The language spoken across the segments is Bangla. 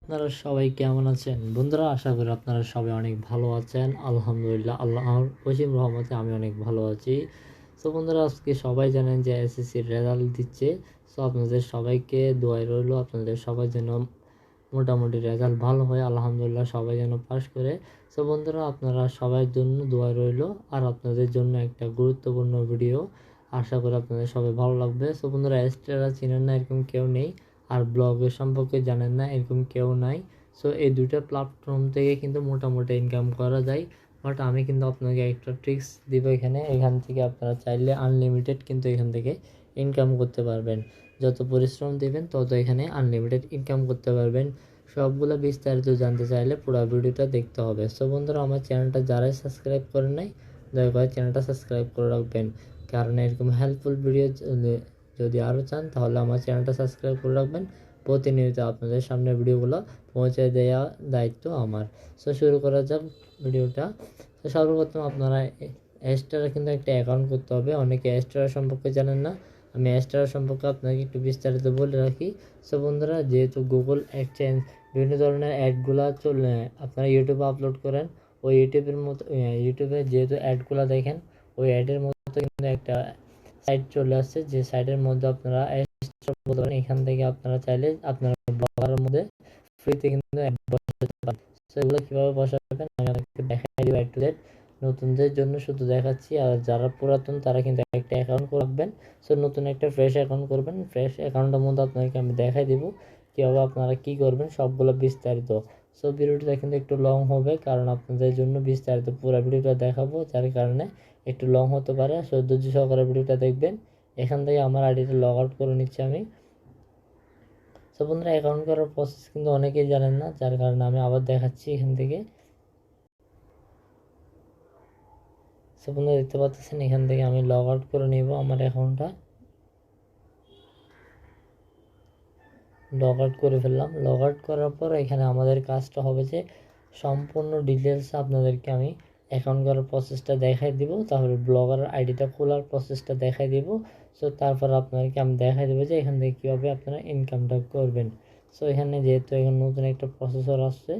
আপনারা সবাই কেমন আছেন বন্ধুরা? আশা করি আপনারা সবাই অনেক ভালো আছেন। আলহামদুলিল্লাহ, আল্লাহর অসীম রহমতে আমি অনেক ভালো আছি। সো বন্ধুরা, আজকে সবাই জানেন যে এসএসসির রেজাল্ট দিচ্ছে। সো আপনাদের সবাইকে দোয়াই রইল, আপনাদের সবাই যেন মোটামুটি রেজাল্ট ভালো হয়। আলহামদুলিল্লাহ, সবাই যেন পাস করে। সো বন্ধুরা, আপনারা সবার জন্য দোয়া রইল, আর আপনাদের জন্য একটা গুরুত্বপূর্ণ ভিডিও। আশা করি আপনাদের সবাই ভালো লাগবে। সো বন্ধুরা, এক্সট্রা চিনেন না এরকম কেউ নেই, আর ব্লগের সম্পর্কে জানেন না এরকম কেউ নাই। সো এই দুটো প্ল্যাটফর্ম থেকে কিন্তু মোটামুটি ইনকাম করা যায়। বাট আমি কিন্তু আপনাকে একটা ট্রিক্স দিব এখান থেকে আপনারা চাইলে আনলিমিটেড কিন্তু এখান থেকে ইনকাম করতে পারবেন। যত পরিশ্রম দেবেন তত এখানে আনলিমিটেড ইনকাম করতে পারবেন। সবগুলো বিস্তারিত জানতে চাইলে পুরো ভিডিওটা দেখতে হবে। সো বন্ধুরা, আমার চ্যানেলটা যারাই সাবস্ক্রাইব করেন নাই, দয়া করে চ্যানেলটা সাবস্ক্রাইব করে রাখবেন। কারণ এরকম হেল্পফুল ভিডিও যদি আরও চান তাহলে আমার চ্যানেলটা সাবস্ক্রাইব করে রাখবেন। প্রতিনিয়ত আপনাদের সামনে ভিডিওগুলো পৌঁছে দেওয়া দায়িত্ব আমার। সো শুরু করা যাক ভিডিওটা। তো সর্বপ্রথম আপনারা এক্সট্রা কিন্তু একটা অ্যাকাউন্ট করতে হবে। অনেকে এক্সট্রা সম্পর্কে জানেন না, আমি এক্সট্রা সম্পর্কে আপনাকে একটু বিস্তারিত বলে রাখি। সো বন্ধুরা, যেহেতু গুগল এক্সচেঞ্জ বিভিন্ন ধরনের অ্যাডগুলো আপনারা ইউটিউবে আপলোড করেন, ওই ইউটিউবে যেহেতু অ্যাডগুলো দেখেন, ওই অ্যাডের মতো কিন্তু একটা সাইট চলে আসছে, যে সাইটের মধ্যে আপনারা বলতে পারেন। এখান থেকে আপনারা চাইলে আপনার ব্লগারের মধ্যে ফ্রিতে কিন্তু অ্যাড বসাতে পারেন। সো এগুলো কীভাবে বসাবেন আমি আপনাকে দেখাই দিব একটু। নতুনদের জন্য শুধু দেখাচ্ছি, আর যারা পুরাতন তারা কিন্তু একটা অ্যাকাউন্ট করবেন। সো নতুন একটা ফ্রেশ অ্যাকাউন্ট করবেন। ফ্রেশ অ্যাকাউন্টের মধ্যে আপনাকে আমি দেখাই দিব কীভাবে আপনারা কী করবেন সবগুলো বিস্তারিত। সো ভিডিওটা কিন্তু একটু লং হবে, কারণ আপনাদের জন্য বিস্তারিত পুরো ভিডিওটা দেখাবো, যার কারণে একটু লং হতে পারে। সো ধৈর্য সহকারে ভিডিওটা দেখবেন। এখান থেকে আমার আইডিটা লগ আউট করে নিচ্ছি আমি। সো বন্ধুরা, অ্যাকাউন্ট করার প্রসেস কিন্তু অনেকেই জানেন না, যার কারণে আমি আবার দেখাচ্ছি এখান থেকে। সো বন্ধুরা, দেখতে পাচ্ছেন এখান থেকে আমি লগ আউট করে নিব আমার অ্যাকাউন্টটা। লগ আউট করে ফেললাম। লগ আউট করার পর এখানে আমাদের কাজটা হবে যে সম্পূর্ণ ডিটেলস আপনাদেরকে আমি অ্যাকাউন্ট করার প্রসেসটা দেখাই দিব, তারপরে ব্লগার আইডিটা খোলার প্রসেসটা দেখাই দিব। সো তারপর আপনাদেরকে আমি দেখাই দেবো যে এখান থেকে কীভাবে আপনারা ইনকামটা করবেন। সো এখানে যেহেতু এখানে নতুন একটা প্রসেসর আসছে,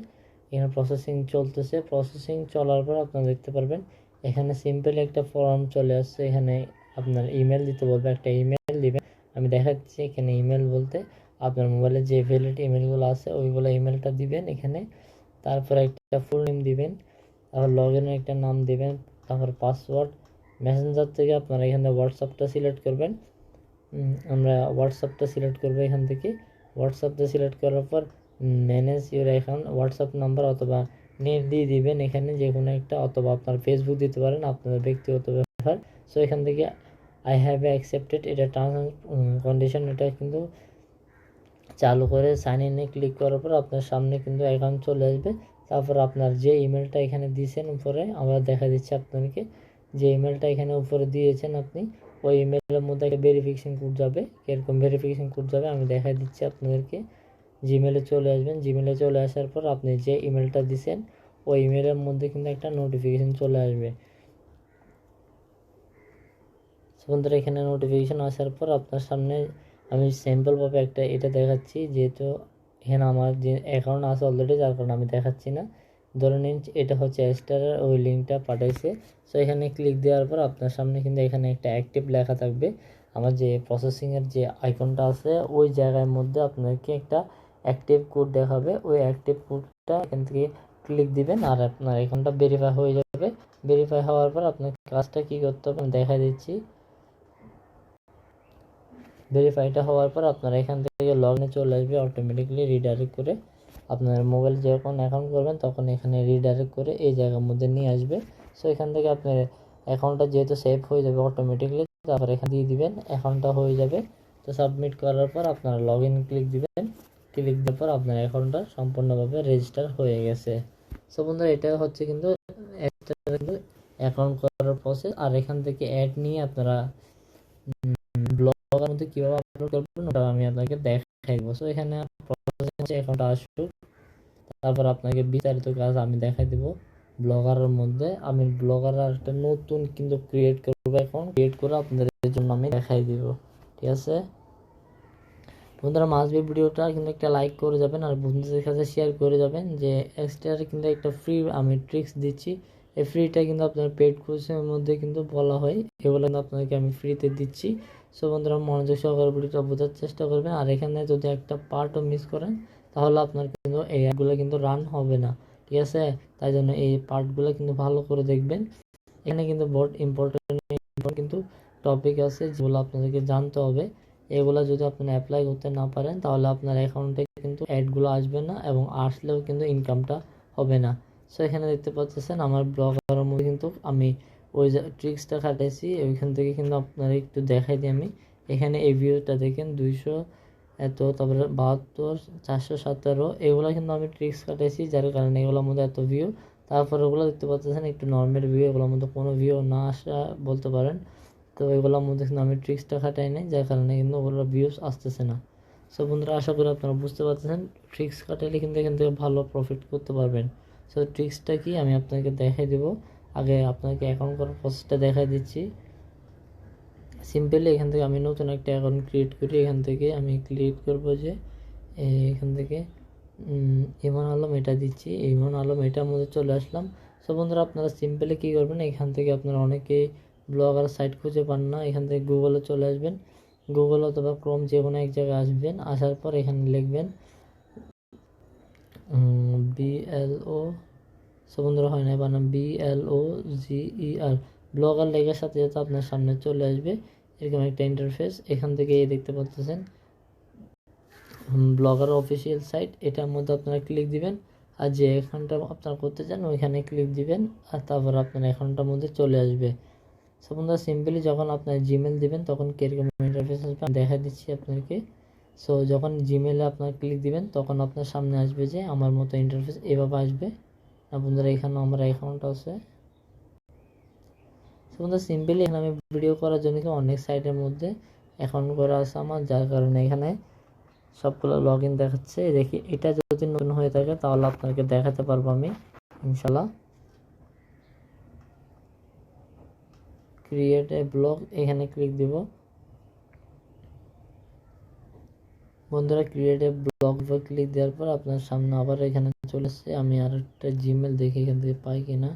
এখানে প্রসেসিং চলতেছে। প্রসেসিং চলার পর আপনারা দেখতে পারবেন এখানে সিম্পল একটা ফর্ম চলে আসছে। এখানে আপনার ইমেল দিতে বলবে, একটা ইমেল দিবেন। আমি দেখাচ্ছি এখানে ইমেল বলতে আপনার মোবাইলে যে ভ্যালিড ইমেলগুলো আছে ওইগুলো ইমেলটা দিবেন এখানে। তারপর একটা ফুল নেম দিবেন, তারপর লগ ইনের একটা নাম দিবেন, তারপর পাসওয়ার্ড। মেসেঞ্জার থেকে আপনারা এখানে হোয়াটসঅ্যাপটা সিলেক্ট করবেন। আমরা হোয়াটসঅ্যাপটা সিলেক্ট করবো এখান থেকে। হোয়াটসঅ্যাপটা সিলেক্ট করার পর manage your account, WhatsApp number অথবা নেট দিয়ে দিবেন এখানে যে কোনো একটা, অথবা আপনার ফেসবুক দিতে পারেন, আপনার ব্যক্তিগত ব্যাপার। সো এখান থেকে আই হ্যাভ অ্যাকসেপ্টেড, এটা টার্মস অ্যান্ড কন্ডিশন, এটা কিন্তু চালু করে সাইন ইনে ক্লিক করার পর আপনার সামনে কিন্তু অ্যাকাউন্ট চলে আসবে। তারপর আপনার যে ইমেলটা এখানে দিয়েছেন উপরে, আমরা দেখা দিচ্ছি আপনাদেরকে যে ইমেলটা এখানে উপরে দিয়েছেন আপনি, ওই ইমেলের মধ্যে একটা ভেরিফিকেশন কোড যাবে। এরকম ভেরিফিকেশন কোড যাবে, আমি দেখাই দিচ্ছি আপনাদেরকে। জিমেলে চলে আসবেন। জিমেলে চলে আসার পর আপনি যে ইমেলটা দিয়েছেন ওই ইমেলের মধ্যে কিন্তু একটা নোটিফিকেশন চলে আসবে। বন্ধুরা, এখানে নোটিফিকেশন আসার পর আপনার সামনে আমি সিম্পলভাবে একটা এটা দেখাচ্ছি, যেহেতু এখানে আমার যে অ্যাকাউন্ট আছে অলরেডি, যার কারণে আমি দেখাচ্ছি না। ধরে নিন এটা হচ্ছে স্টারের ওই লিঙ্কটা পাঠাইছে। সো এখানে ক্লিক দেওয়ার পর আপনার সামনে কিন্তু এখানে একটা অ্যাক্টিভ লেখা থাকবে। আমার যে প্রসেসিংয়ের যে আইকনটা আছে ওই জায়গার মধ্যে আপনাকে একটা অ্যাক্টিভ কোড দেখাবে। ওই অ্যাক্টিভ কোডটা এখান থেকে ক্লিক দিবেন, আর আপনার অ্যাকাউন্টটা ভেরিফাই হয়ে যাবে। ভেরিফাই হওয়ার পর আপনার কাজটা কী করতে হবে আমি দেখা দিচ্ছি। ভেরিফাইটা হওয়ার পর আপনারা এখান থেকে লগ ইনে চলে আসবে অটোমেটিকলি রিডাইরেক্ট করে। আপনার মোবাইল যখন অ্যাকাউন্ট করবেন তখন এখানে রিডাইরেক্ট করে এই জায়গার মধ্যে নিয়ে আসবে। সো এখান থেকে আপনার অ্যাকাউন্টটা যেহেতু সেভ হয়ে যাবে অটোমেটিকলি, তারপর এখানে দিয়ে দিবেন, অ্যাকাউন্টটা হয়ে যাবে। তো সাবমিট করার পর আপনারা লগ ইন ক্লিক দিবেন। ক্লিক দেওয়ার পর আপনার অ্যাকাউন্টটা সম্পূর্ণভাবে রেজিস্টার হয়ে গেছে। সো বন্ধুরা, এটা হচ্ছে কিন্তু অ্যাকাউন্ট করার প্রসেস। আর এখান থেকে অ্যাড নিয়ে আপনারা ব্লগের মধ্যে কীভাবে আপলোড করবেন ওটা আমি আপনাকে দেখাই দেবো। সো এখানে অ্যাকাউন্টটা আসুক, তারপর আপনাকে বিস্তারিত কাজ আমি দেখাই দেবো। ব্লগারের মধ্যে আমি ব্লগার একটা নতুন কিন্তু ক্রিয়েট করবো, অ্যাকাউন্ট ক্রিয়েট করে আপনাদের জন্য আমি দেখাই দিব, ঠিক আছে? বন্ধুরা মাঝবি ভিডিওটা কিন্তু একটা লাইক করে যাবেন আর বন্ধুদের কাছে শেয়ার করে যাবেন যে এক্সট্রা কিন্তু একটা ফ্রি আমি ট্রিক্স দিচ্ছি। এই ফ্রিটা কিন্তু আপনার পেড কোর্সের মধ্যে কিন্তু বলা হয়, এগুলো কিন্তু আপনাদেরকে আমি ফ্রিতে দিচ্ছি। সো বন্ধুরা মনোযোগ সহকারে ভিডিওটা বোঝার চেষ্টা করবেন, আর এখানে যদি একটা পার্টও মিস করেন তাহলে আপনার কিন্তু এই অ্যাপগুলো কিন্তু রান হবে না, ঠিক আছে? তাই জন্য এই পার্টগুলো কিন্তু ভালো করে দেখবেন। এখানে কিন্তু বহুত ইম্পর্টেন্ট কিন্তু টপিক আছে যেগুলো আপনাদেরকে জানতে হবে। এগুলো যদি আপনি অ্যাপ্লাই করতে না পারেন তাহলে আপনার অ্যাকাউন্টে কিন্তু অ্যাডগুলো আসবে না, এবং আসলেও কিন্তু ইনকামটা হবে না। সো এখানে দেখতে পাচ্ছেন আমার ব্লগারের মধ্যে কিন্তু আমি ওই যে ট্রিক্সটা খাটাইছি, ওইখান থেকে কিন্তু আপনারা একটু দেখাই দিই আমি। এখানে এই ভিউটা দেখেন 200 এত, তারপরে 72, 417, এগুলো কিন্তু আমি ট্রিক্স কাটাইছি, যার কারণে এগুলোর মধ্যে এত ভিউ। তারপর ওগুলো দেখতে পাচ্ছেন একটু নর্মাল ভিউ, এগুলোর মধ্যে কোনো ভিউ না আসা বলতে পারেন। তো এগুলোর মধ্যে কিন্তু আমি ট্রিক্সটা খাটাই নাই, যার কারণে কিন্তু ওগুলো ভিউজ আসতেছে না। সো বন্ধুরা আশা করি আপনারা বুঝতে পারতেছেন, ট্রিক্স খাটাইলে কিন্তু এখান থেকে ভালো প্রফিট করতে পারবেন। সো ট্রিক্সটা কি আমি আপনাকে দেখাই দেবো। আগে আপনাকে অ্যাকাউন্ট করার প্রসেসটা দেখাই দিচ্ছি। সিম্পলি এখান থেকে আমি নতুন একটা অ্যাকাউন্ট ক্রিয়েট করি। এখান থেকে আমি ক্রিয়েট করবো যে এখান থেকে ইমন আলম এটা দিচ্ছি, ইমন আলম এটার মধ্যে চলে আসলাম। সো বন্ধুরা আপনারা সিম্পলি কী করবেন, এখান থেকে আপনারা অনেকেই ব্লগার সাইট খুঁজে পান না, এখান থেকে গুগলে চলে আসবেন। গুগল অথবা ক্রোম যে কোনো এক জায়গায় আসবেন, আসার পর এখানে লিখবেন BLO। সো বন্ধুরা হয় না বানাম BLOGER। ব্লগার লেখার সাথে সাথে আপনার সামনে চলে আসবে এরকম একটা ইন্টারফেস। এখান থেকে দেখতে পাচ্ছেন ব্লগার অফিসিয়াল সাইট, এটার মধ্যে আপনারা ক্লিক দিবেন, আর যে অ্যাকাউন্টটা আপনারা করতে চান ওইখানে ক্লিক দিবেন, আর তারপর আপনার অ্যাকাউন্টটার মধ্যে চলে আসবে। সো বন্ধুরা সিম্পলি যখন আপনার জিমেল দিবেন তখন কীরকম ইন্টারফেস আসবে আমি দেখা দিচ্ছি আপনাদেরকে। সো যখন জিমেলে আপনার ক্লিক দিবেন তখন আপনার সামনে আসবে যে আমার মতো ইন্টারফেস এভাবে আসবে। আর বন্ধুরা এখানেও আমার অ্যাকাউন্ট আছে। সো বন্ধুরা সিম্পলি এখানে আমি ভিডিও করার জন্য অনেক সাইটের মধ্যে অ্যাকাউন্ট করা আছে আমার, যার কারণে এখানে সবগুলো লগ ইন দেখাচ্ছে। দেখি এটা যদি নতুন হয়ে থাকে তাহলে আপনাকে দেখাতে পারবো আমি ইনশাল্লাহ। ক্রিয়েট এ ব্লগ এখানে ক্লিক দিব। বন্ধুরা ক্রিয়েট এ ব্লগ উপর ক্লিক দেওয়ার পর আপনার সামনে আবার এখানে চলে আসছে। আমি আর একটা জিমেল দেখি এখান থেকে পাই কিনা,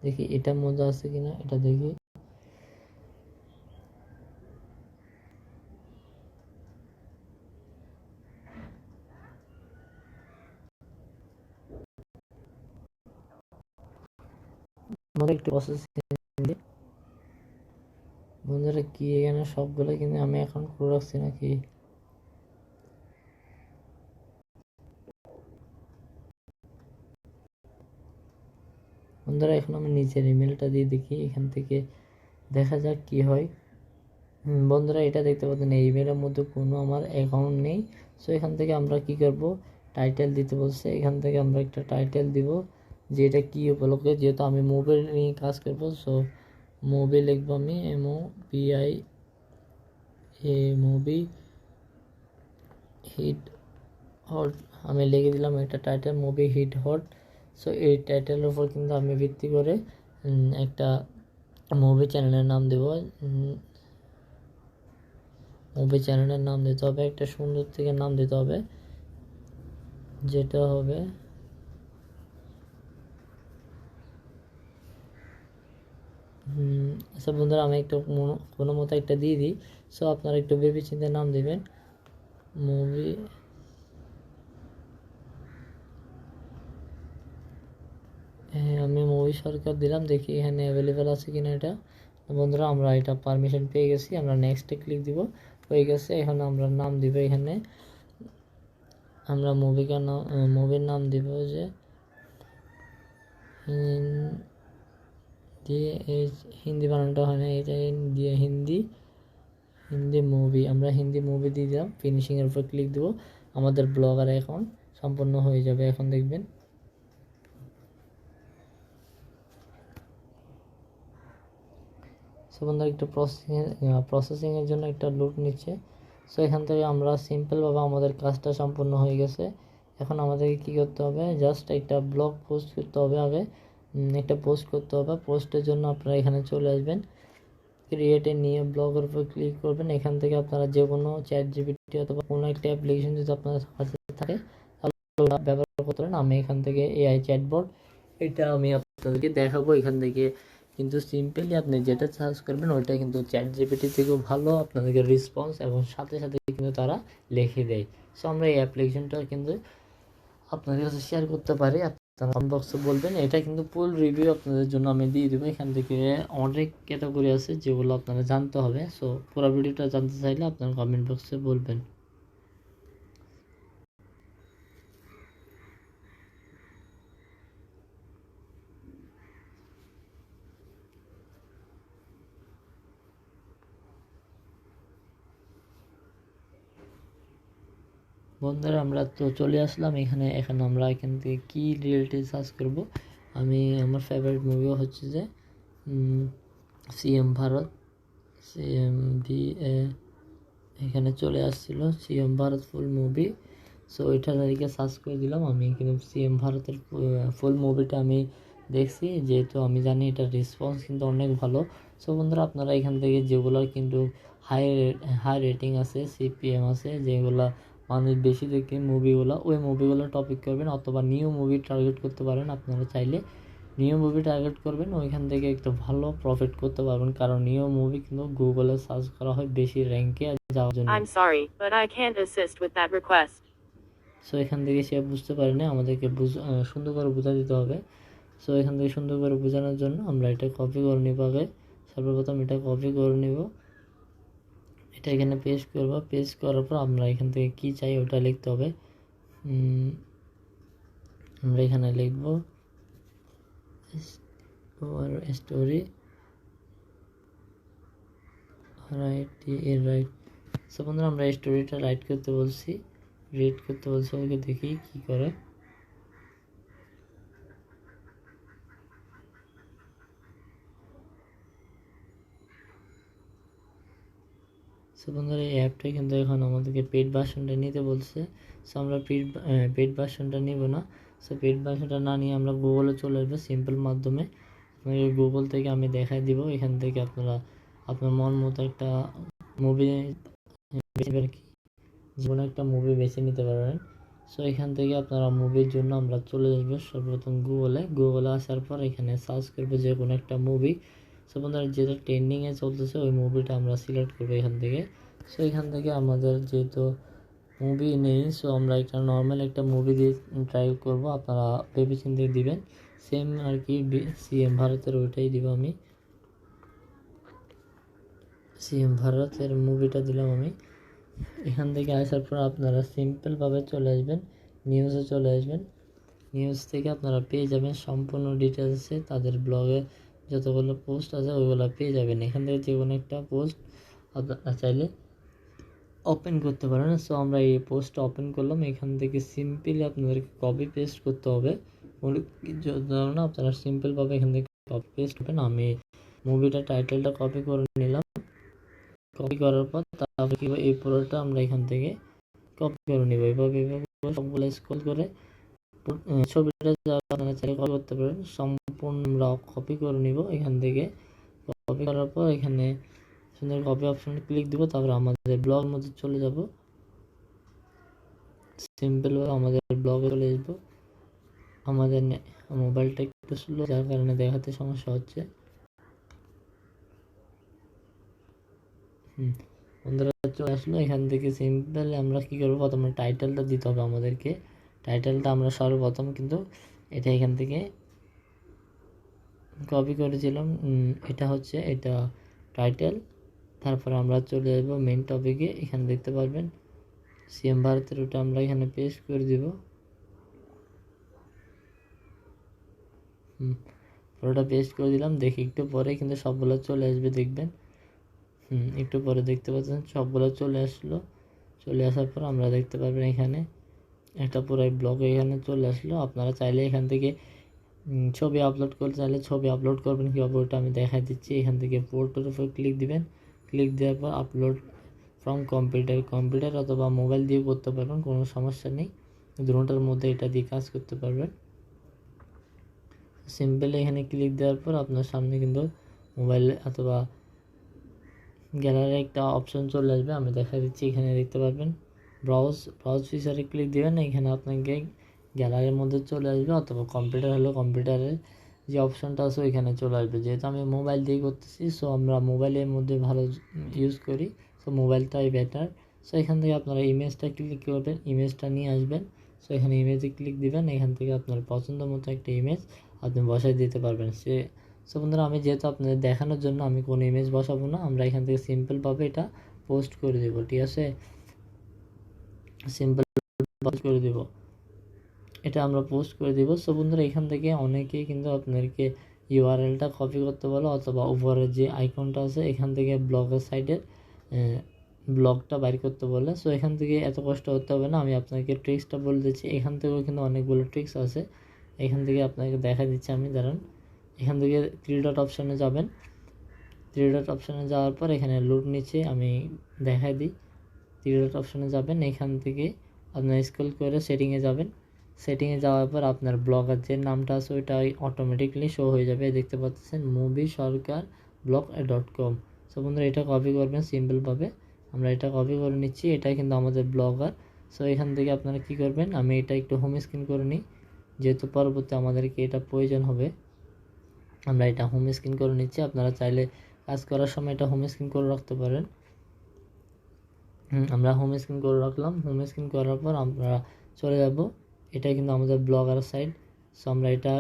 দেখি এটার মধ্যে আছে কিনা এটা দেখি। একটু বন্ধুরা কি এখানে সবগুলো কিন্তু আমি এখন করে রাখছি নাকি? বন্ধুরা এখন আমি নিচের ইমেলটা দিয়ে দেখি, এখান থেকে দেখা যাক কি হয়। বন্ধুরা এটা দেখতে পাচ্ছেন এই ইমেলের মধ্যে কোনো আমার অ্যাকাউন্ট নেই। সো এখান থেকে আমরা কি করব, টাইটেল দিতে বলছে, এখান থেকে আমরা একটা টাইটেল দিব যে এটা কী উপলক্ষে, যেহেতু আমি মুভি নিয়ে কাজ করবো। সো মুভি লিখবো আমি MOVI মুভি হিট হট, আমি লিখে দিলাম একটা title movie hit hot. So এই টাইটেলের উপর কিন্তু আমি ভিত্তি করে একটা মুভি চ্যানেলের নাম দেব। মুভি চ্যানেলের নাম দিতে হবে, একটা সুন্দর থেকে নাম দিতে হবে, যেটা হবে আচ্ছা বন্ধুরা আমি একটু কোনো মতো একটা দিয়ে দিই। সো আপনারা একটু ভেবে চিন্তে নাম দেবেন। মুভি আমি মুভি সরকার দিলাম, দেখি এখানে অ্যাভেলেবেল আছে কিনা এটা। বন্ধুরা আমরা এটা পারমিশন পেয়ে গেছি, আমরা নেক্সটে ক্লিক দিব, হয়ে গেছে। এখন আমরা নাম দিব, এখানে আমরা মুভির নাম দিব যে হিন্দি বানানটা হয় না, এটা দিয়ে হিন্দি মুভি, আমরা হিন্দি মুভি দিয়ে দিলাম। ফিনিশিংয়ের উপর ক্লিক দেবো, আমাদের ব্লগার অ্যাকাউন্ট সম্পূর্ণ হয়ে যাবে। এখন দেখবেন সো বন্ধুরা একটু প্রসেসিংয়ের জন্য একটা লোড নিচ্ছে। সো এখান থেকে আমরা সিম্পলভাবে আমাদের কাজটা সম্পূর্ণ হয়ে গেছে। এখন আমাদেরকে কী করতে হবে, জাস্ট একটা ব্লগ পোস্ট করতে হবে। আগে একটা পোস্ট করতে হবে, পোস্টের জন্য আপনারা এখানে চলে আসবেন। ক্রিয়েট এ নিউ ব্লগের উপর ক্লিক করবেন। এখান থেকে আপনারা যে কোনো চ্যাট জিপিটি অথবা কোনো একটা অ্যাপ্লিকেশন যদি আপনাদের কাছে থাকে তাহলে ব্যবহার করতে পারেন। আমি এখান থেকে এআই চ্যাটবট এটা আমি আপনাদেরকে দেখাবো। এখান থেকে কিন্তু সিম্পলি আপনি যেটা সার্চ করবেন ওইটা কিন্তু চ্যাট জিপিটি থেকেও ভালো আপনাদেরকে রেসপন্স এবং সাথে সাথে কিন্তু তারা লিখে দেয়। সো আমরা এই অ্যাপ্লিকেশনটা কিন্তু আপনাদের কাছে শেয়ার করতে পারি, আপনারা কমেন্ট বক্সে বলবেন। এটা কিন্তু ফুল রিভিউ আপনাদের জন্য আমি দিয়ে দেবো। এখান থেকে অনেক ক্যাটাগরি আছে যেগুলো আপনারা জানতে হবে। সো পুরো ভিডিওটা জানতে চাইলে আপনারা কমেন্ট বক্সে বলবেন। বন্ধুরা আমরা তো চলে আসলাম এখানে। আমরা এখান থেকে কি রিলেটেড সার্চ করব। আমি আমার ফেভারিট মুভিও হচ্ছে যে সিএম ভারত, সিএমভি এখানে চলে আসছিল CM Bharat full movie. So এটা তাদেরকে সার্চ করে দিলাম। আমি কিন্তু সিএম ভারতের ফুল মুভিটা আমি দেখছি, যেহেতু আমি জানি এটার রেসপন্স কিন্তু অনেক ভালো। সো বন্ধুরা আপনারা এখান থেকে যেগুলোর কিন্তু হাই রেটিং আছে, সিপিএম আছে, যেগুলো মানুষ বেশি দেখে মুভিগুলো, ওই মুভিগুলো টপিক করবেন অথবা নিউ মুভি টার্গেট করতে পারেন। আপনারা চাইলে নিউ মুভি টার্গেট করবেন, ওইখান থেকে একটু ভালো প্রফিট করতে পারবেন, কারণ নিউ মুভি কিন্তু গুগলে সার্চ করা হয় বেশি র্যাঙ্কে যাওয়ার জন্য। I'm sorry, but I can't assist with that request. So এখান থেকে সে বুঝতে পারে না, আমাদেরকে সুন্দর করে বোঝা দিতে হবে। সো এখান থেকে সুন্দর করে বোঝানোর জন্য আমরা এটা কপি করে নিব। আগে সর্বপ্রথম এটা কপি করে নিব, এটা এখানে পেস্ট করব। পেস্ট করার পর আমরা এখান থেকে কি চাই ওটা লিখতে হবে। আমরা এখানে লিখব স্টোরি রাইট। সো বন্ধুরা আমরা স্টোরিটা রাইট করতে বলছি, রিড করতে বলছি। ওকে দেখি কি করে। সো বন্ধুরা এই অ্যাপটা কিন্তু এখন আমাদেরকে পেড ভার্সনটা নিতে বলছে। সো আমরা পেড ভার্সনটা নিব না। সো পেড ভার্সনটা না নিয়ে আমরা গুগলে চলে আসবো সিম্পল মাধ্যমে। আপনাকে গুগল থেকে আমি দেখাই দিব। এখান থেকে আপনারা আপনার মন মতো একটা মুভি যে কোনো একটা মুভি বেছে নিতে পারবেন। সো এখান থেকে আপনারা মুভির জন্য আমরা চলে আসবো সর্বপ্রথম গুগলে আসার পর এখানে সার্চ করবো যে কোনো একটা মুভি। সো বন্ধুরা যেটা ট্রেন্ডিংয়ে চলতেছে ওই মুভিটা আমরা সিলেক্ট করবো এখান থেকে। সো এখান থেকে আমাদের যেহেতু মুভি নেই, সো আমরা একটা নর্মাল একটা মুভি দিয়ে ট্রাই করবো। আপনারা ভেবেচিন্তে দিবেন। সেম আর কি সিএম ভারতের ওইটাই দিব আমি। সিএম ভারতের মুভিটা দিলাম আমি। এখান থেকে আসার পর আপনারা সিম্পলভাবে চলে আসবেন, নিউজে চলে আসবেন। নিউজ থেকে আপনারা পেয়ে যাবেন সম্পূর্ণ ডিটেলসে তাদের ব্লগে যতগুলো পোস্ট আছে ওইগুলো পেয়ে যাবেন। এখান থেকে যে কোনো একটা পোস্ট আপনারা চাইলে ওপেন করতে পারেন। সো আমরা এই পোস্টটা ওপেন করলাম। এখান থেকে সিম্পলি আপনাদেরকে কপি পেস্ট করতে হবে। ধরুন আপনারা সিম্পলভাবে এখান থেকে কপি পেস্ট করবেন। আমি মুভিটা টাইটেলটা কপি করে নিলাম। কপি করার পর তারপর কি এই পুরোটা আমরা এখান থেকে কপি করে নিব। এভাবে সবগুলো স্ক্রল করে ছবিটা আপনারা চাইলে কপি করতে পারেন। সম্পূর্ণ আমরা কপি করে নিব। এখান থেকে কপি করার পর এখানে সুন্দর কপি অপশনে ক্লিক দিব। তারপর আমাদের ব্লগের মধ্যে চলে যাব। সিম্পলভাবে আমাদের ব্লগে চলে আসবো। আমাদের মোবাইলটা একটু স্লো যার কারণে দেখাতে সমস্যা হচ্ছে। বন্ধুরা চলে আসলো। এখান থেকে সিম্পলি আমরা কি করবো, প্রথমে টাইটেলটা দিতে হবে আমাদেরকে। টাইটেলটা আমরা সর্বপ্রথম কিন্তু এটা এখান থেকে কপি করেছিলাম। এটা হচ্ছে এটা টাইটেল। তারপর আমরা চলে যাবো মেন টপিকে। এখানে দেখতে পারবেন সিএম ভারতের ওটা আমরা এখানে পেস্ট করে দিব। পুরোটা পেস্ট করে দিলাম। দেখি একটু পরে কিন্তু সবগুলো চলে আসবে দেখবেন। একটু পরে দেখতে পাচ্ছেন সবগুলো চলে আসলো। চলে আসার পর আমরা দেখতে পারবেন এখানে একটা পুরো ব্লগ এখানে চলে আসলো। আপনারা চাইলে এখান থেকে ছবি আপলোড করতে চাইলে ছবি আপলোড করবেন কীভাবে ওটা আমি দেখাই দিচ্ছি। এখান থেকে পোর্টের উপর ক্লিক দিবেন। ক্লিক দেওয়ার পর আপলোড ফ্রম কম্পিউটার অথবা মোবাইল দিয়ে করতে পারবেন, কোনো সমস্যা নেই। দুটোটার মধ্যে এটা দিয়ে কাজ করতে পারবেন। সিম্পলি এখানে ক্লিক দেওয়ার পর আপনার সামনে কিন্তু মোবাইল অথবা গ্যালারি একটা অপশন চলে আসবে, আমি দেখা দিচ্ছি। এখানে দেখতে পারবেন ব্রাউজ ফিচারে ক্লিক দিবেন, এখানে আপনাকে গ্যালারির মধ্যে চলে আসবে, অথবা কম্পিউটার হলে কম্পিউটারের যে অপশনটা আছে ওইখানে চলে আসবে। যেহেতু আমি মোবাইল দিয়ে করতেছি, সো আমরা মোবাইলের মধ্যে ভালো ইউজ করি, সো মোবাইলটাই বেটার। সো এখান থেকে আপনারা ইমেজটা ক্লিক করবেন, ইমেজটা নিয়ে আসবেন। সো এখানে ইমেজে ক্লিক দিবেন, এখান থেকে আপনার পছন্দ মতো একটা ইমেজ আপনি বসাই দিতে পারবেন। সো বন্ধুরা, আমি যেহেতু আপনাদের দেখানোর জন্য আমি কোনো ইমেজ বসাবো না, আমরা এখান থেকে সিম্পলভাবে এটা পোস্ট করে দেবো, ঠিক আছে? সিম্পল পোস্ট করে দেবো, এটা আমরা পোস্ট করে দিব। সো বন্ধুরা, এখান থেকে অনেকেই কিন্তু আপনাদেরকে ইউআরএলটা কপি করতে বলো, অথবা উপরের যে আইকনটা আছে এখান থেকে ব্লগের সাইডের ব্লগটা বাইর করতে বলে। সো এখান থেকে এত কষ্ট করতে হবে না, আমি আপনাকে ট্রিক্সটা বলে দিচ্ছি। এখান থেকেও কিন্তু অনেকগুলো ট্রিক্স আছে, এখান থেকে আপনাকে দেখা দিচ্ছি আমি, দাঁড়ান। এখান থেকে 3 ডট অপশানে যাবেন, 3 ডট অপশানে যাওয়ার পর এখানে লুট নিচে আমি দেখাই দিই। 3 ডট অপশানে যাবেন, এখান থেকে আপনার স্ক্রল করে সেটিংয়ে যাবেন। সেটিংয়ে যাওয়ার পর আপনার ব্লগার যে নামটা আছে ওইটা অটোমেটিকলি শো হয়ে যাবে, দেখতে পাচ্ছেন moviesarkarblog.com। সো বন্ধুরা, এটা কপি করবেন সিম্পলভাবে, আমরা এটা কপি করে নিচ্ছি, এটা কিন্তু আমাদের ব্লগার। সো এখান থেকে আপনারা কি করবেন, আমি এটা একটু হোম স্ক্রিন করে নিই, যেহেতু পরবর্তী আমাদেরকে এটা প্রয়োজন হবে। আমরা এটা হোম স্ক্রিন করে নিচ্ছি, আপনারা চাইলে কাজ করার সময় এটা হোম স্ক্রিন করে রাখতে পারেন। আমরা হোম স্ক্রিন করে রাখলাম। হোম স্ক্রিন করার পর আমরা চলে যাব, এটা কিন্তু আমাদের ব্লগার সাইট। সো আমরা এটা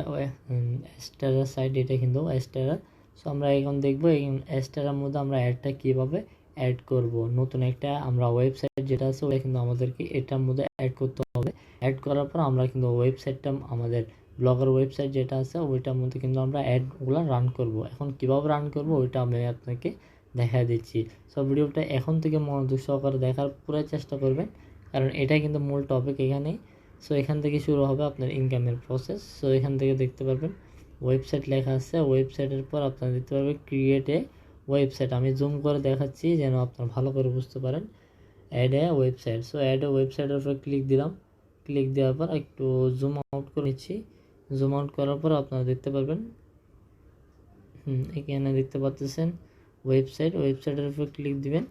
স্টারের সাইট, এটা কিন্তু স্টারার। সো আমরা এখন দেখবো এই স্টারের মধ্যে আমরা অ্যাডটা কীভাবে অ্যাড করব। নতুন একটা আমরা ওয়েবসাইট যেটা আছে ওটা কিন্তু আমাদেরকে এটার মধ্যে অ্যাড করতে হবে। অ্যাড করার পর আমরা কিন্তু ওয়েবসাইটটা আমাদের ব্লগার ওয়েবসাইট যেটা আছে ওইটার মধ্যে কিন্তু আমরা অ্যাডগুলো রান করব। এখন কীভাবে রান করব ওইটা আমি আপনাকে দেখা দিচ্ছি। সো ভিডিওটা এখন থেকে মনোযোগ সহকারে দেখার পুরো চেষ্টা করবেন, কারণ এটাই কিন্তু মূল টপিক এখানেই। সো এখান থেকে শুরু হবে আপনার ইনকামের প্রসেস। সো এখান থেকে দেখতে পারবেন ওয়েবসাইট লেখা আছে, ওয়েবসাইটের পর আপনারা দেখতে পারবেন ক্রিয়েট এ ওয়েবসাইট। আমি জুম করে দেখাচ্ছি যেন আপনারা ভালো করে বুঝতে পারেন। Add a website, so add a ওয়েবসাইটের উপর ক্লিক দিলাম। ক্লিক দেওয়ার পর একটু জুম আউট করে নিচ্ছি। জুম আউট করার পর আপনারা দেখতে পারবেন এখানে দেখতে পাচ্ছেন ওয়েবসাইটের উপর ক্লিক দিবেন।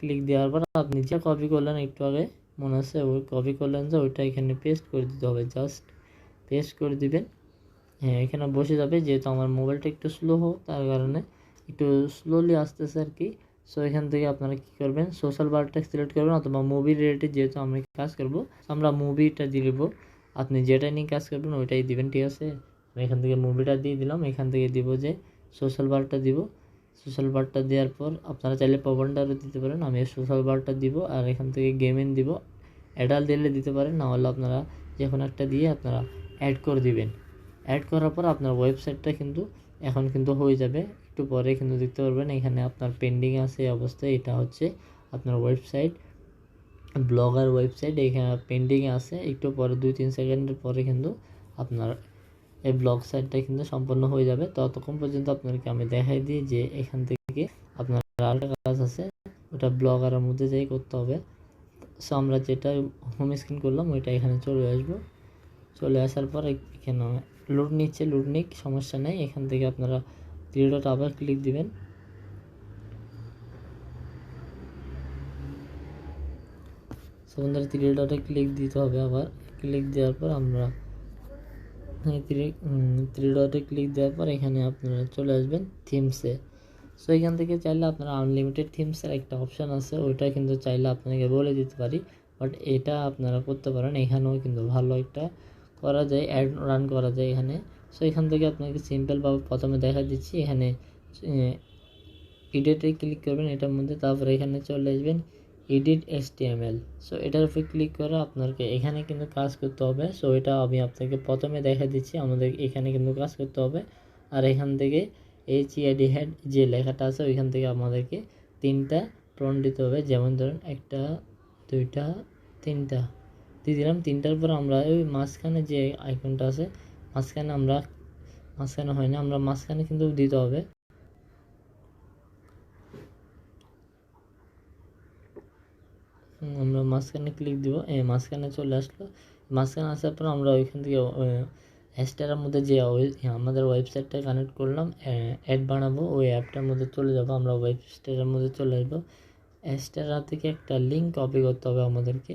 ক্লিক দেওয়ার পর আপনি যা কপি করলেন একটু আগে মনে আছে, ওই কপি করলেন যে ওইটা এখানে পেস্ট করে দিতে হবে, জাস্ট পেস্ট করে দিবেন। হ্যাঁ, এখানে বসে যাবে, যেহেতু আমার মোবাইলটা একটু স্লো হোক তার কারণে একটু স্লোলি আসতেছে আর কি। সো এখান থেকে আপনারা কী করবেন, সোশ্যাল বারটা সিলেক্ট করবেন, অথবা মুভি রিলেটেড যেহেতু আমরা কাজ করব আমরা মুভিটা দিয়ে দেবো। আপনি যেটা নিয়ে কাজ করবেন ওইটাই দিবেন, ঠিক আছে? আমি এখান থেকে মুভিটা দিয়ে দিলাম। এখান থেকে দিব যে সোশ্যাল বারটা দিব। সোশ্যাল বারটা দেওয়ার পর আপনারা চাইলে প্রবন্ধটারও দিতে পারেন, আমি সোশ্যাল বারটা দিব। আর এখান থেকে গেমিং দিব, অ্যাডাল দিলে দিতে পারেন, না হলে আপনারা যে কোনো একটা দিয়ে আপনারা অ্যাড করে দিবেন। অ্যাড করার পর আপনার ওয়েবসাইটটা কিন্তু এখন কিন্তু হয়ে যাবে। একটু পরে কিন্তু দেখতে পারবেন এখানে আপনার পেন্ডিং আছে এই অবস্থায়, এটা হচ্ছে আপনার ওয়েবসাইট, ব্লগার ওয়েবসাইট। এখানে পেন্ডিংয়ে আছে, একটু পরে 2-3 সেকেন্ডের পরে কিন্তু আপনার এই ব্লগ সাইটটা কিন্তু সম্পন্ন হয়ে যাবে। ততক্ষণ পর্যন্ত আপনাকে আমি দেখাই দিই যে এখান থেকে আপনার আরেকটা কাজ আছে, ওটা ব্লগারের মধ্যে যাই করতে হবে। সো আমরা যেটা হোম স্ক্রিন করলাম ওইটা এখানে চলে আসবো। চলে আসার পর এখানে লোড নিচ্ছে, লোড নিক, সমস্যা নেই। এখান থেকে আপনারা 3 ডট আবার ক্লিক দিবেন। সো বন্ধুরা, 3 ডটে ক্লিক দিতে হবে। আবার ক্লিক দেওয়ার পর আমরা 3 ডটে ক্লিক দেওয়ার পর এখানে আপনারা চলে আসবেন থিমসে। সো এখান থেকে চাইলে আপনারা আনলিমিটেড থিমসের একটা অপশান আছে, ওইটা কিন্তু চাইলে আপনাকে বলে দিতে পারি, বাট এটা আপনারা করতে পারেন। এখানেও কিন্তু ভালো একটা করা যায়, অ্যাড রান করা যায় এখানে। সো এখান থেকে আপনাকে সিম্পলভাবে প্রথমে দেখা দিচ্ছি, এখানে এডিটে ক্লিক করবেন এটার মধ্যে, তারপরে এখানে চলে আসবেন এডিট HTML। সো এটার উপরে ক্লিক করে আপনাকে এখানে কিন্তু কাজ করতে হবে। সো এটা আমি আপনাকে প্রথমে দেখা দিচ্ছি, আমাদের এখানে কিন্তু কাজ করতে হবে। আর এখান থেকে HEAD হেড যে লেখাটা আছে ওইখান থেকে আমাদেরকে 3টা প্রম্পট দিতে হবে। যেমন ধরুন 1টা 2টা 3টা দিয়ে দিলাম। 3টার পর আমরা ওই মাঝখানে যে আইকনটা আছে মাঝখানে হয় না, আমরা মাঝখানে কিন্তু দিতে হবে। আমরা মাঝখানে ক্লিক দিব, মাঝখানে চলে আসলো। মাঝখানে আসার পর আমরা ওইখান থেকে অ্যাস্টারার মধ্যে যে আমাদের ওয়েবসাইটটা কানেক্ট করলাম, অ্যাড বানাবো, ওই অ্যাপটার মধ্যে চলে যাব, আমরা ওয়েবসাইটের মধ্যে চলে আসবো। অ্যাস্টারা থেকে একটা লিঙ্ক কপি করতে হবে আমাদেরকে,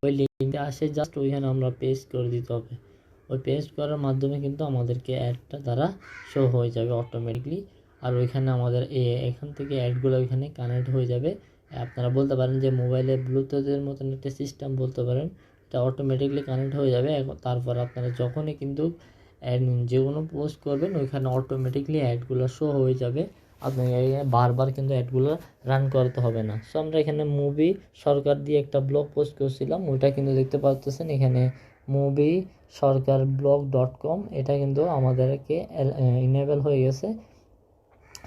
ওই লিঙ্কটা আসে জাস্ট ওইখানে আমরা পেস্ট করে দিতে হবে। ওই পেস্ট করার মাধ্যমে কিন্তু আমাদেরকে অ্যাডটা দ্বারা শো হয়ে যাবে অটোমেটিকলি। আর ওইখানে আমাদের এখান থেকে অ্যাডগুলো ওইখানে কানেক্ট হয়ে যাবে। আপনারা বলতে পারেন যে মোবাইলে ব্লুটুথের মতন একটা সিস্টেম বলতে পারেন, এটা অটোমেটিকলি কানেক্ট হয়ে যাবে। তারপর আপনারা যখনই কিন্তু অ্যাড যে কোনো পোস্ট করবেন ওইখানে অটোমেটিকলি অ্যাডগুলো শো হয়ে যাবে, আপনাকে বারবার কিন্তু অ্যাডগুলো রান করতে হবে না। সো আমরা এখানে মুভি সরকার দিয়ে একটা ব্লগ পোস্ট করছিলাম, ওইটা কিন্তু দেখতে পাচ্ছেন এখানে মুভি সরকার blog.com, এটা কিন্তু আমাদেরকে ইনেবল হয়ে গেছে।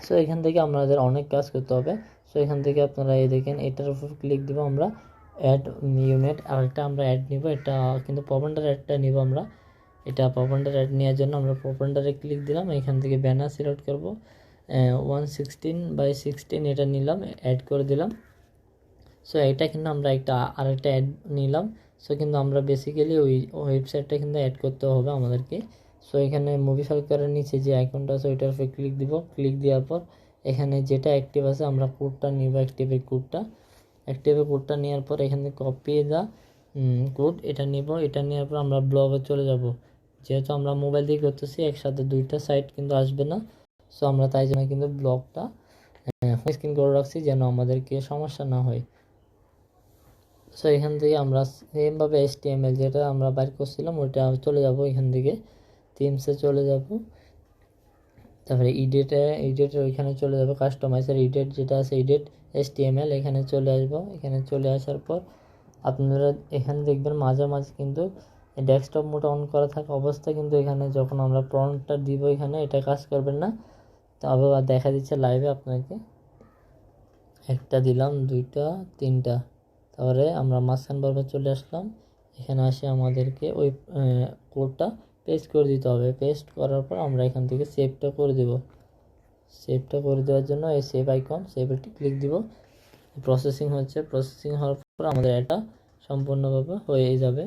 সো এখান থেকে আমাদের অনেক কাজ করতে হবে। সো এখান থেকে আপনারা এই দেখেন, এটার উপর ক্লিক দেবো আমরা, অ্যাড ইউনিট, আরেকটা আমরা অ্যাড নিব, এটা কিন্তু পপেন্ডার অ্যাডটা নিব আমরা। এটা পপেন্ডার অ্যাড নেওয়ার জন্য আমরা পপেন্ডারে ক্লিক দিলাম, এখান থেকে ব্যানার সিলেক্ট করব, 116x16 এটা নিলাম, অ্যাড করে দিলাম। সো এটা কিন্তু আমরা আরেকটা অ্যাড নিলাম। সো কিন্তু আমরা বেসিক্যালি ওই ওয়েবসাইটটা কিন্তু অ্যাড করতে হবে আমাদেরকে। সো এখানে মুভি সরকারের নিচে যে আইকনটা আছে ওইটার উপরে ক্লিক দিব, ক্লিক দেওয়ার পর এখানে যেটা অ্যাক্টিভ আছে আমরা কোডটা নিব, অ্যাক্টিভের কোডটা নেওয়ার পর এখানে কপি দা কোড এটা নিব, এটা নেওয়ার পর আমরা ব্লগে চলে যাব। যেহেতু আমরা মোবাইল দিয়ে করতেছি একসাথে দুইটা সাইট কিন্তু আসবে না, সো আমরা তাই জন্য কিন্তু ব্লগটা স্ক্রিন করে রাখছি যেন আমাদেরকে সমস্যা না হয়। সো এখান থেকে আমরা সেমভাবে HTML যেটা আমরা বাইর করছিলাম ওইটা চলে যাব, এখান থেকে থিমসে চলে যাব, তারপরে এডিটের ওইখানে চলে যাব, কাস্টমাইজার এডিট যেটা আছে এডিট HTML, এখানে চলে আসব। এখানে চলে আসার পর আপনারা এখানে দেখবেন মাঝে মাঝে কিন্তু ডেস্কটপ মোড অন করা থাকা অবস্থা কিন্তু এখানে যখন আমরা প্রম্পটটা দিব এখানে এটা কাজ করবেন না। তবে দেখা দিচ্ছে লাইভে আপনাকে একটা দিলাম, দুইটা, তিনটা, তারপরে আমরা মাঝখান বরাবর চলে আসলাম, এখানে আসে আমাদেরকে ওই কোডটা পেস্ট করে দিতে হবে। পেস্ট করার পর আমরা এখান থেকে সেভটা করে দেব। সেভটা করে দেওয়ার জন্য এই সেভ আইকন, সেভে ক্লিক দিব। প্রসেসিং হচ্ছে, প্রসেসিং হওয়ার পর আমাদের এটা সম্পূর্ণভাবে হয়ে যাবে।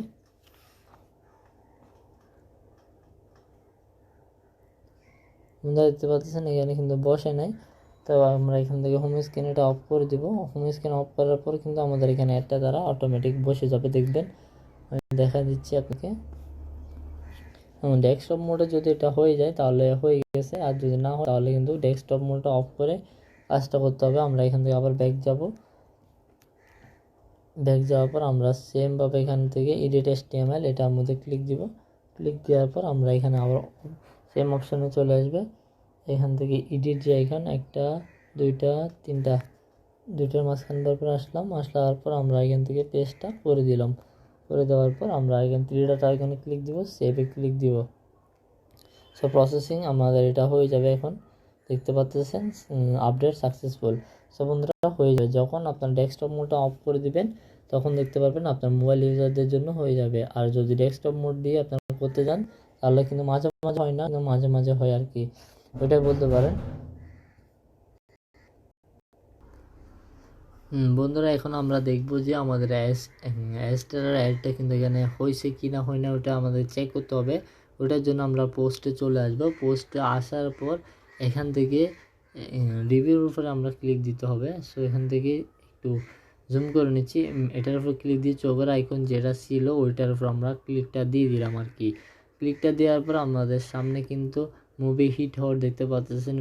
আপনারা দেখতে পাচ্ছেন এখানে কিন্তু বসে নাই। তো আমরা এখান থেকে হোম স্ক্রিন এটা অফ করে দিব। হোম স্ক্রিন অফ করার পর কিন্তু আমাদের এখানে একটা দ্বারা অটোমেটিক বসে যাবে, দেখবেন দেখা দিচ্ছি আপনাকে। ডেস্কটপ মোডে যদি এটা হয়ে যায় তাহলে হয়ে গেছে, আর যদি না হয় তাহলে কিন্তু ডেস্কটপ মোডটা অফ করে কাজটা করতে হবে। আমরা এখান থেকে আবার ব্যাক যাওয়ার পর আমরা সেমভাবে এখান থেকে এডিট HTML এটার মধ্যে ক্লিক দিব। ক্লিক দেওয়ার পর আমরা এখানে আবার সেম অপশানে চলে আসবে। এখান থেকে এডিট যে আইকন, একটা, দুইটা, তিনটা, দুইটার মাঝখান পর আসার পর আমরা এখান থেকে পেস্টটা করে দিলাম। করে দেওয়ার পর আমরা এখান থ্রি ডট আইকনে ক্লিক দিব, সেভে ক্লিক দিব। সো প্রসেসিং আমাদের এটা হয়ে যাবে। এখন দেখতে পাচ্ছেন আপডেট সাকসেসফুল। সো বন্ধুরা হয়ে যাবে, যখন আপনার ডেস্কটপ মোডটা অফ করে দিবেন তখন দেখতে পারবেন আপনার মোবাইল ইউজারদের জন্য হয়ে যাবে। আর যদি ডেস্কটপ মোড দিয়ে আপনারা করতে যান তাহলে কিন্তু মাঝে মাঝে হয় না, কিন্তু মাঝে মাঝে হয় আর কি, ওইটাই বলতে পারেন। বন্ধুরা এখন আমরা দেখবো যে আমাদের অ্যাস্টারার অ্যাডটা কিন্তু এখানে হয়েছে কি না হয় না ওটা আমাদের চেক করতে হবে। ওটার জন্য আমরা পোস্টে চলে আসবো। পোস্টে আসার পর এখান থেকে রিভিউর উপরে আমরা ক্লিক দিতে হবে। সো এখান থেকে একটু জুম করে নিচ্ছি, এটার উপর ক্লিক দিয়ে চোখের আইকন যেটা ছিল ওইটার উপর আমরা ক্লিকটা দিয়ে দিলাম আর কি। ক্লিকটা দেওয়ার পর আমাদের সামনে কিন্তু মুভি হিট হওয়ার দেখতে পাচ্ছেন,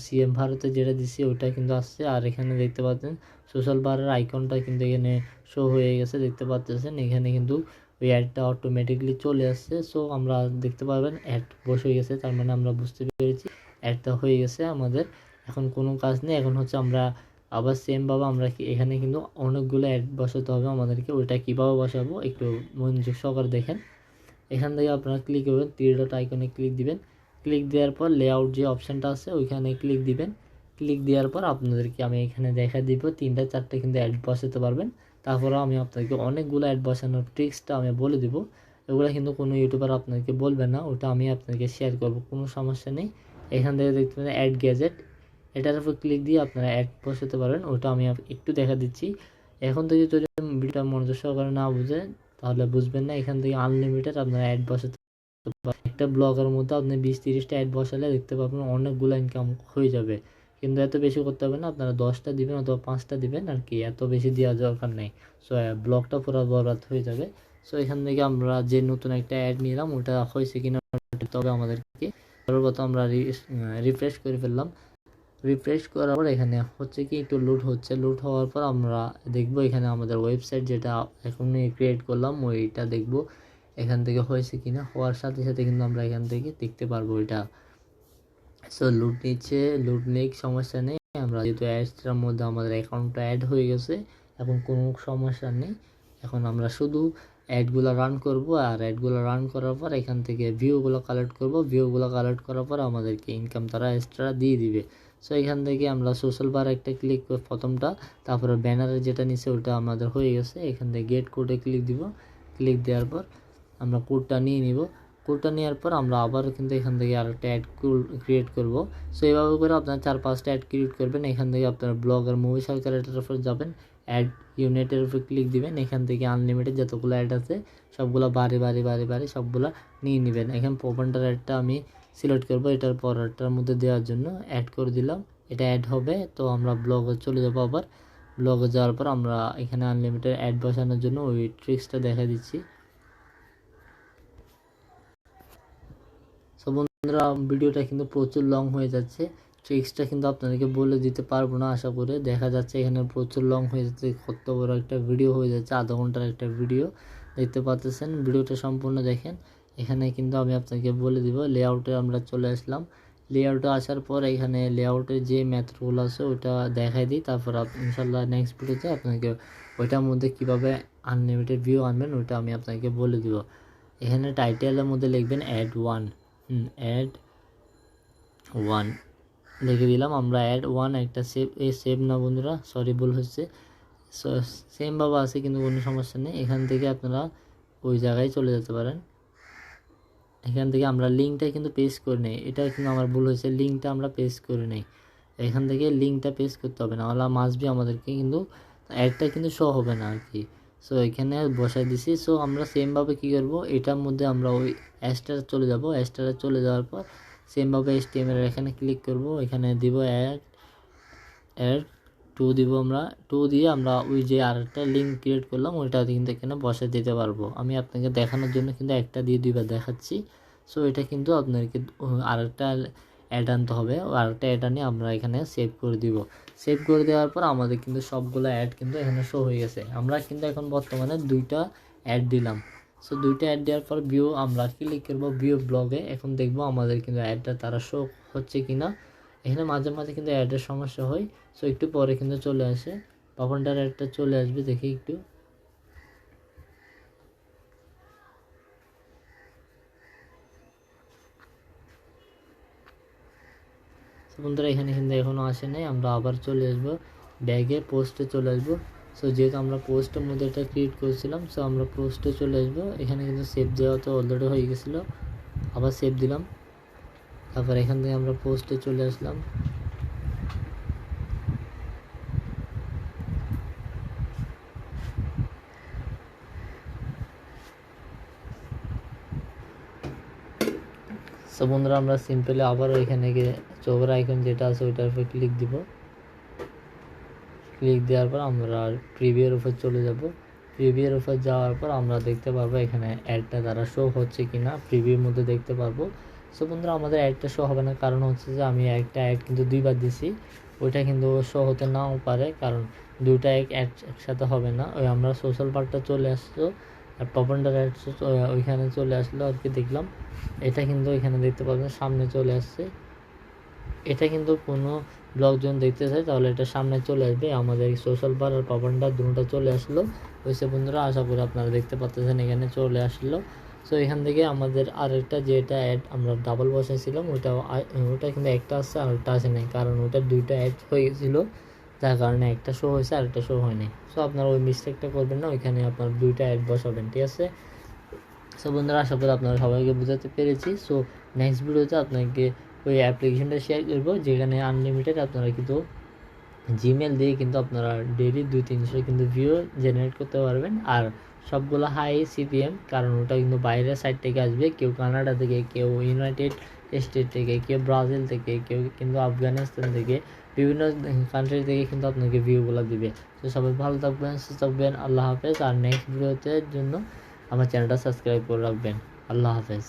CM ভারতে যেটা দিছি ওইটা কিন্তু আসছে। আর এখানে দেখতে পাচ্ছেন সোশ্যাল বারের আইকনটা কিন্তু এখানে শো হয়ে গেছে, দেখতে পাচ্ছেন এখানে কিন্তু ওই অ্যাডটা অটোমেটিকলি চলে আসছে। সো আমরা দেখতে পারবেন অ্যাড বসে গেছে, তার মানে আমরা বুঝতে পেরেছি অ্যাডটা হয়ে গেছে আমাদের। এখন কোনো কাজ নেই, এখন হচ্ছে আমরা আবার সেমভাবে আমরা এখানে কিন্তু অনেকগুলো অ্যাড বসাতে হবে আমাদেরকে। ওইটা কীভাবে বসাবো একটু মনোযোগ সহকারে দেখেন। এখান থেকে আপনারা ক্লিক করবেন, থ্রি ডট আইকনে ক্লিক দিবেন। ক্লিক দেওয়ার পর লেআউট যে অপশানটা আছে ওইখানে ক্লিক দিবেন। ক্লিক দেওয়ার পর আপনাদেরকে আমি এখানে দেখা দিব 3-4টা কিন্তু অ্যাড বসাতে পারবেন। তারপরেও আমি আপনাকে অনেকগুলো অ্যাড বসানোর ট্রিক্সটা আমি বলে দিব। এগুলো কিন্তু কোনো ইউটিউবার আপনাকে বলবে না, ওটা আমি আপনাকে শেয়ার করব, কোনো সমস্যা নেই। এখান থেকে দেখতে পাবেন অ্যাড গ্যাজেট, এটার উপর ক্লিক দিয়ে আপনারা অ্যাড বসাতে পারবেন, ওটা আমি একটু দেখা দিচ্ছি। এখন থেকে যদি ভিডিওটা মনোযোগ সহকারে না বুঝেন তাহলে বুঝবেন না। এখান থেকে আনলিমিটেড আপনারা অ্যাড বসাতে পারেন, একটা ব্লগের মধ্যে আপনি 20-30টা অ্যাড বসালে দেখতে পাবেন অনেকগুলো ইনকাম হয়ে যাবে। কিন্তু এত বেশি করতে হবে না, আপনারা 10টা দিবেন অথবা 5টা দিবেন আর কি, এত বেশি দেওয়ার দরকার নেই। সো ব্লগটা পুরো বরবাদ হয়ে যাবে। সো এখান থেকে আমরা যে নতুন একটা অ্যাড নিলাম ওটা হয়েছে কিনা তবে আমাদেরকে সর্বপ্রথম আমরা রিফ্রেশ করে ফেললাম। রিফ্রেশ করার পর এখানে হচ্ছে কি একটু লোড হচ্ছে, লোড হওয়ার পর আমরা দেখবো এখানে আমাদের ওয়েবসাইট যেটা এখনই ক্রিয়েট করলাম ওইটা দেখবো এখান থেকে হয়েছে কিনা। হওয়ার সাথে সাথে কিন্তু আমরা এখান থেকে দেখতে পারবো এটা। সো লুট নিচ্ছে, লুট নেই, সমস্যা নেই। আমরা যেহেতু অ্যাডসটার মধ্যে আমাদের অ্যাকাউন্টটা অ্যাড হয়ে গেছে, এখন কোনো সমস্যা নেই। এখন আমরা শুধু অ্যাডগুলো রান করব, আর অ্যাডগুলো রান করার পর এখান থেকে ভিউগুলো কালেক্ট করব। ভিউগুলো কালেক্ট করার পর আমাদেরকে ইনকাম তারা এক্সট্রা দিয়ে দিবে। সো এখান থেকে আমরা সোশ্যাল বার একটা ক্লিক করে প্রথমটা, তারপরে ব্যানারে যেটা নিচে ওটা আমাদের হয়ে গেছে। এখান থেকে গেট কোডে ক্লিক দিব। ক্লিক দেওয়ার পর আমরা কোডটা নিয়ে নিব। কোডটা নেওয়ার পর আমরা আবার কিন্তু এখান থেকে আরেকটা অ্যাড ক্রিয়েট করব। সো এইভাবে করে আপনারা 4-5টা অ্যাড ক্রিয়েট করবেন। এখান থেকে আপনারা ব্লগ আর মুভি সরকারের উপর যাবেন, অ্যাড ইউনিটের উপর ক্লিক দিবেন। এখান থেকে আনলিমিটেড যতগুলো অ্যাড আছে সবগুলো বারে সবগুলো নিয়ে নেবেন। এখানে পপেন্টার অ্যাডটা আমি সিলেক্ট করব, এটার পরেরটার মধ্যে দেওয়ার জন্য অ্যাড করে দিলাম। এটা অ্যাড হবে, তো আমরা ব্লগে চলে যাবো। আবার ব্লগে যাওয়ার পর আমরা এখানে আনলিমিটেড অ্যাড বসানোর জন্য ওই ট্রিক্সটা দেখা দিচ্ছি। সো বন্ধুরা ভিডিওটা কিন্তু প্রচুর লং হয়ে যাচ্ছে, ট্রিক্সটা কিন্তু আপনাদেরকে বলে দিতে পারবো না। আশা করে দেখা যাচ্ছে এখানে প্রচুর লং হয়ে যাচ্ছে, কত বড় একটা ভিডিও হয়ে যাচ্ছে, আধা ঘন্টার একটা ভিডিও দেখতে পাচ্ছেন। ভিডিওটা সম্পূর্ণ দেখেন। এখানে কিন্তু আমি আপনাকে বলে দিব, লেআউটে আমরা চলে আসলাম। লেআউটে আসার পর এখানে লেআউটের যে ম্যাথডগুলো আছে ওইটা দেখাই দিই, তারপর ইনশাল্লাহ নেক্সট ভিডিওতে আপনাকে ওইটার মধ্যে কীভাবে আনলিমিটেড ভিউ আনবেন ওইটা আমি আপনাকে বলে দিব। এখানে টাইটেলের মধ্যে লিখবেন অ্যাড 1, অ্যাড 1 লিখে দিলাম আমরা। অ্যাড 1 একটা সেভ না বন্ধুরা, সরি ভুল হচ্ছে। সেমভাবে আছে কিন্তু কোনো সমস্যা নেই। এখান থেকে আপনারা ওই জায়গায় চলে যেতে পারেন। এখান থেকে আমরা লিঙ্কটা কিন্তু পেস্ট করে নেই, এটা কিন্তু আমার ভুল হয়েছে, লিঙ্কটা আমরা পেস্ট করে নেই। এখান থেকে লিঙ্কটা পেস্ট করতে হবে না, মাস্ট বি আমাদেরকে কিন্তু অ্যাডটা কিন্তু শো হবে না আর কি। সো এখানে বসাই দিছি। সো আমরা সেমভাবে কী করব, এটার মধ্যে আমরা ওই অ্যাডটারে চলে যাব। অ্যাডটারে চলে যাওয়ার পর সেমভাবে HTML এখানে ক্লিক করব, এখানে দিব অ্যাড 2 দিব আমরা। 2 দিয়ে আমরা ওই যে আরেকটা লিঙ্ক ক্রিয়েট করলাম ওইটা কিন্তু এখানে বসাই দিতে পারবো। আমি আপনাকে দেখানোর জন্য কিন্তু একটা দিয়ে 2বার দেখাচ্ছি। সো এটা কিন্তু আপনাদেরকে আরেকটা অ্যাড আনতে হবে, আরেকটা অ্যাড আনিয়ে আমরা এখানে সেভ করে দিব। সেভ করে দেওয়ার পর আমাদের কিন্তু সবগুলো অ্যাড কিন্তু এখানে শো হয়ে গেছে। আমরা কিন্তু এখন বর্তমানে 2টা অ্যাড দিলাম। সো 2টা অ্যাড দেওয়ার পর ভিউ আমরা ক্লিক করবো ভিউ ব্লগে। এখন দেখবো আমাদের কিন্তু অ্যাডটা তারা শো হচ্ছে কিনা। এখানে মাঝে মাঝে কিন্তু অ্যাডের সমস্যা হয়। সো একটু পরে কিন্তু চলে আসে, পাপনটার অ্যাডটা চলে আসবে, দেখি একটু। বন্ধুরা এখানে কিন্তু এখনও আসে নাই, আমরা আবার চলে আসবো ব্যাগে, পোস্টে চলে আসবো। সো যেহেতু আমরা পোস্টের মধ্যে এটা ক্রিয়েট করেছিলাম, সো আমরা পোস্টে চলে আসবো। এখানে কিন্তু সেভ দেওয়া তো অলরেডি হয়ে গেছিলো, আবার সেভ দিলাম। তারপর এখান থেকে আমরা পোস্টে চলে আসলাম। সো বন্ধুরা আমরা সিম্পলি আবারও এখানে গিয়ে চোখের আইকন যেটা আছে ওইটার উপর ক্লিক দিব। ক্লিক দেওয়ার পর আমরা প্রিভিউর উপর চলে যাব। প্রিভিউর উপর যাওয়ার পর আমরা দেখতে পারবো এখানে অ্যাডটা তারা শো হচ্ছে কিনা, প্রিভিউর মধ্যে দেখতে পারবো। সো বন্ধুরা আমাদের অ্যাডটা শো হবে না, কারণ হচ্ছে যে আমি একটা অ্যাড কিন্তু 2বার দিছি, ওইটা কিন্তু শো হতে নাও পারে, কারণ 2টা অ্যাড একসাথে হবে না। ওই আমরা সোশ্যাল পার্টটা চলে আসছো আর পপেন্টার অ্যাড ওইখানে চলে আসলো আর কি, দেখলাম এটা কিন্তু এখানে দেখতে পাবেন সামনে চলে আসছে। এটা কিন্তু কোনো ব্লগ যখন দেখতে চাই তাহলে এটা সামনে চলে আসবে। আমাদের সোশ্যাল বার আর পপেন্টার দুটোটা চলে আসলো হয়েছে বন্ধুরা, আশা করি আপনারা দেখতে পাচ্ছেন এখানে চলে আসলো। সো এখান থেকে আমাদের আরেকটা যেটা অ্যাড আমরা ডাবল বসাইছিলাম ওটা কিন্তু একটা আসছে আর ওটা আসে নাই, কারণ ওটা 2টা অ্যাড হয়ে গেছিলো, যার কারণে একটা শো হয়েছে আর একটা শো হয়নি। সো আপনারা ওই মিস্টেকটা করবেন না, ওইখানে আপনার 2টা অ্যাড বসাবেন, ঠিক আছে। সো বন্ধুরা আশা করি আপনারা সবাইকে বোঝাতে পেরেছি। সো নেক্সট ভিডিওতে আপনাকে ওই অ্যাপ্লিকেশনটা শেয়ার করবো যেখানে আনলিমিটেড আপনারা কিন্তু জিমেল দিয়ে কিন্তু আপনারা ডেইলি 200-300 কিন্তু ভিউ জেনারেট করতে পারবেন, আর সবগুলো হাই সিপিএম, কারণ ওটা কিন্তু বাইরের সাইড থেকে আসবে, কেউ কানাডা থেকে, কেউ ইউনাইটেড স্টেট থেকে, কেউ ব্রাজিল থেকে, কেউ কিন্তু আফগানিস্তান থেকে, বিভিন্ন কান্ট্রি থেকে কিন্তু আপনাকে ভিউগুলো দিবে। তো সবাই ভালো থাকবেন, সুস্থ থাকবেন, আল্লাহ হাফেজ। আর নেক্সট ভিডিওতে জন্য আমার চ্যানেলটা সাবস্ক্রাইব করে রাখবেন। আল্লাহ হাফেজ।